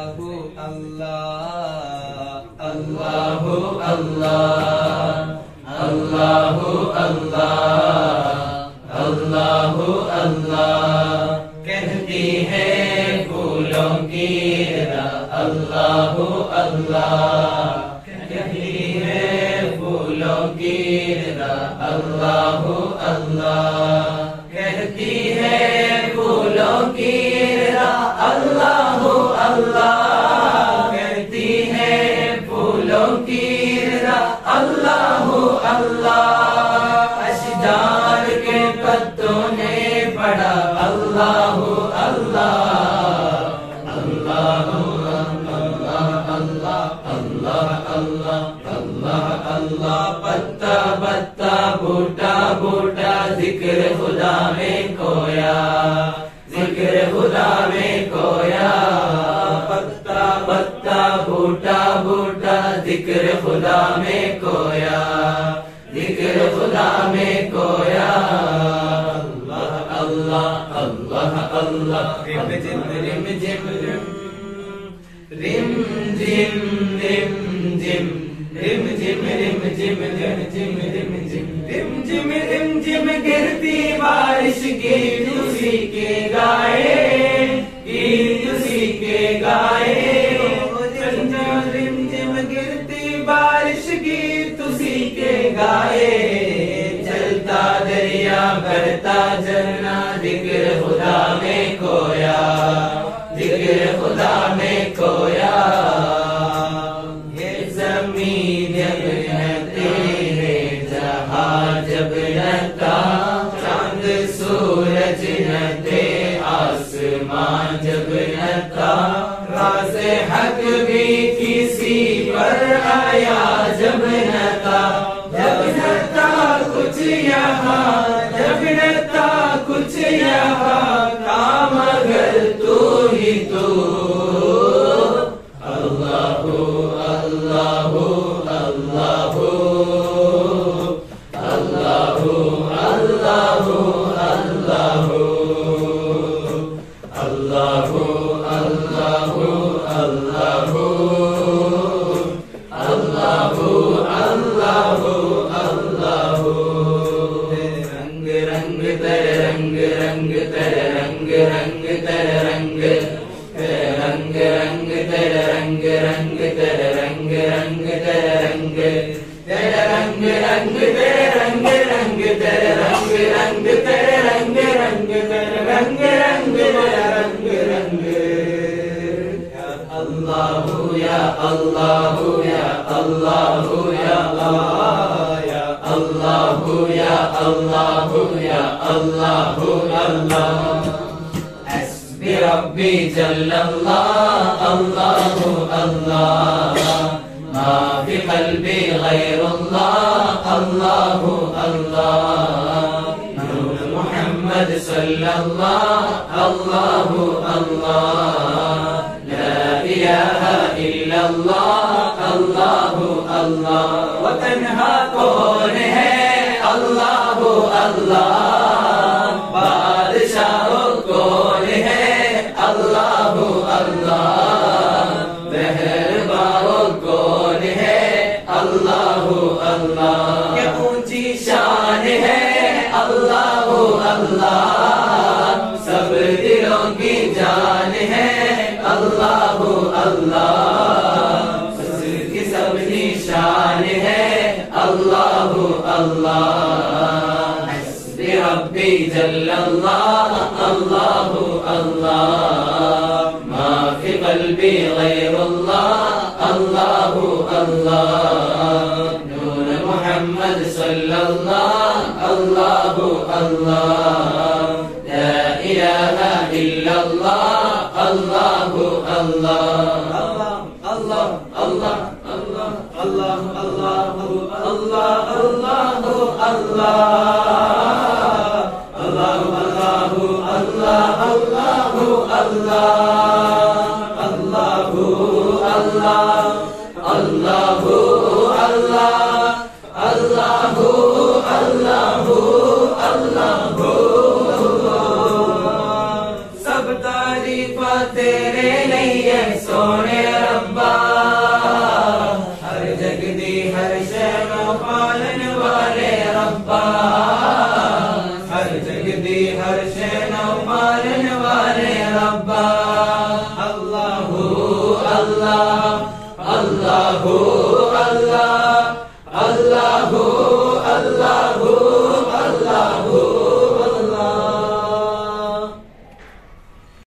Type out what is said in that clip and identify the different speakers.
Speaker 1: अल्लाहु अल्लाह, अल्लाहु अल्लाह, अल्लाहु अल्लाह। कहती है फूलों की राह अल्लाहु अल्लाह, कहती है फूलों की राह अल्लाहु अल्लाह, कहती है फूलों की राह अल्लाहु अल्लाह, कहती है फूलों की राह अल्लाहु अल्लाह। अशजार के पत्तों ने पढ़ा अल्लाहु अल्लाह, अल्लाहु अल्लाह, अल्लाह अल्लाह अल्लाह अल्लाह अल्लाह। पत्ता पत्ता बूटा बूटा जिक्र खुदा में खोया, जिक्र खुदा में खोया। पत्ता पत्ता बूटा बूटा जिक्र खुदा में खोया, जिक्र खुदा में खोया। अल्लाह अल्लाह अल्लाह। रिम जिम रिम जिम रिम जिम रिम जिम रिम जिम रिम जिम रिम जिम रिम जिम रिम जिम रिम जिम। गिरती बारिश गीत उसी के गाए, गीत उसी के गाए। रिम जिम गिरती बारिश गीत उसी के गाए। चलता दरिया बढ़ता झरना जिक्र खुदा में खोया, जिक्र खुदा में खोया। ये ज़मीन जब न तेरे जहां जब न था, चांद सूरज न थे आसमान जब न था। राज़े हक भी किसी पर आया जब न था, जब न था कुछ यहाँ, जब न था कुछ यहाँ काम अगर तू ही तो। अल्लाहु अल्लाहु अल्लाहु अल्लाहु अल्लाहु अल्लाहु अल्लाहु अल्लाहु अल्लाहु अल्लाहु अल्लाहु अल्लाहु। रंग रंग तर रंग रंग तर रंग रंग तर रंग, रंग रंग तर रंग रंग तर रंग रंग तर रंग, तर रंग रंग तर रंग रंग तर रंग रंग तर रंग रंग तर रंग रंग तर रंग रंग। अल्लाहु या अल्लाहु या अल्लाहु या अल्लाह, या अल्लाहु या अल्लाहु या अल्लाहु अल्लाह। हस्बी रब्बी जल्लल्लाह, अल्लाहु अल्लाह। मा फी क़ल्बी गैरुल्लाह, अल्लाहु अल्लाह। नूर मुहम्मद सल्लल्लाह, अल्लाहु अल्लाह। ला इलाहा इल्लल्लाह, अल्लाहु अल्लाह। व तन्हा कौन है अल्लाहु अल्लाह, बादशाह कौन है अल्लाहु अल्लाह। मेहरबान कौन है अल्लाहु अल्लाह। क्या ऊंची शान है अल्लाहु अल्लाह, सब दिलों की जान है अल्लाहु अल्लाह। उसकी सब निशान है अल्लाहु अल्लाह। हस्बी रब्बी जल्लल्लाह, अल्लाहु अल्लाह। मा फी क़ल्बी गैरुल्लाह, अल्लाहु अल्लाह। नूर मुहम्मद सल्लल्लाह, अल्लाहु अल्लाह। ला इलाहा इल्लल्लाह, अल्लाहु अल्लाह। अल्लाह अल्लाह अल्लाह अल्लाह अल्लाहु अल्लाह अल्लाहु अल्लाह अल्लाहु अल्लाहु अल्लाह अल्लाहु अल्लाह अल्लाहु अल्लाह अल्लाहु अल्लाह अल्लाहु अल्लाहु अल्लाहु। सब तारीफ़ तेरे लिए सोने रब्बा हर जग दी हर शै नौ मारन वाले रब्बा अल्लाहु अल्लाह अल्लाहु अल्लाह अल्लाहु अल्लाहु अल्लाहु